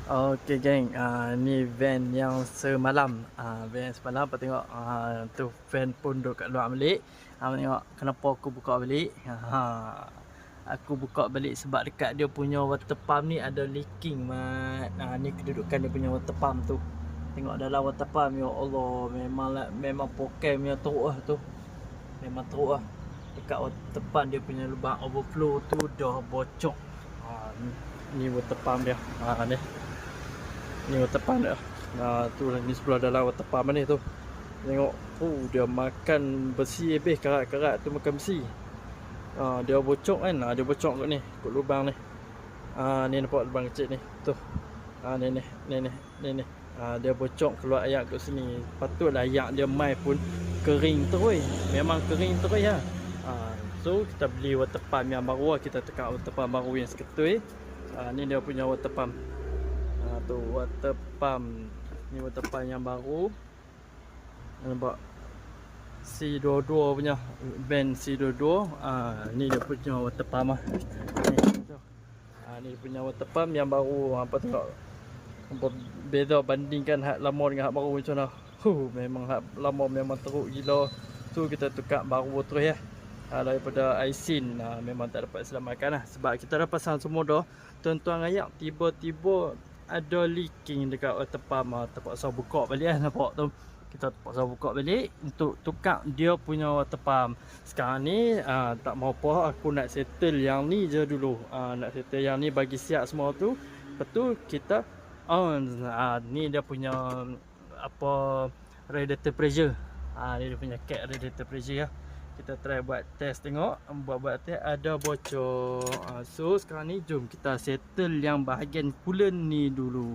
Okey geng, ni van yang semalam. Van semalam apa tengok tu van pun duduk kat luar balik. Tengok kenapa aku buka balik. Aku buka balik sebab dekat dia punya water pump ni ada leaking mat. Ni kedudukan dia punya water pump tu. Tengok dalam water pump, ya Allah, memang pokem punya teruk lah tu. Memang teruk lah. Dekat water pump dia punya lubang overflow tu dah bocor. Ni water pump dia. Ni water pump dah. Tu lah, ni sebelah dalam water pump ni tu. Tengok, dia makan besi habis, karat-karat tu makan besi. Dia bocor kan, dia bocor kat ni, kat lubang ni. Ni nampak lubang kecil ni. Tu. Ni. Dia bocor keluar air kat sini. Patutlah air dia mai pun kering terus. Memang kering terus lah. So kita beli water pump yang baru lah. Kita tekan water pump baru yang seketui. Ni dia punya water pump. Tu water pump. Ni water pump yang baru. Nampak C22 punya, band C22. Ni dia punya water pump lah. Ni dia punya water pump yang baru. Apa tengok beza bandingkan hak lama dengan hak baru macam mana. Memang hak lama memang teruk gila. Tu kita tukar baru terus ya. Daripada Aisin, memang tak dapat selamatkan lah. Sebab kita dah pasang semua dah. Tuan-tuan rakyat, tiba-tiba ada leaking dekat water pump. Terpaksa buka balik lah, nampak tu. Kita terpaksa buka balik untuk tukar dia punya water pump. Sekarang ni tak mau apa, aku nak settle yang ni je dulu. Nak settle yang ni bagi siap semua tu. Lepas tu kita on. Ni dia punya apa, radiator pressure. Ni dia punya cat radiator pressure lah. Kita try buat test tengok. Buat test ada bocor. So sekarang ni jom kita settle yang bahagian coolant ni dulu.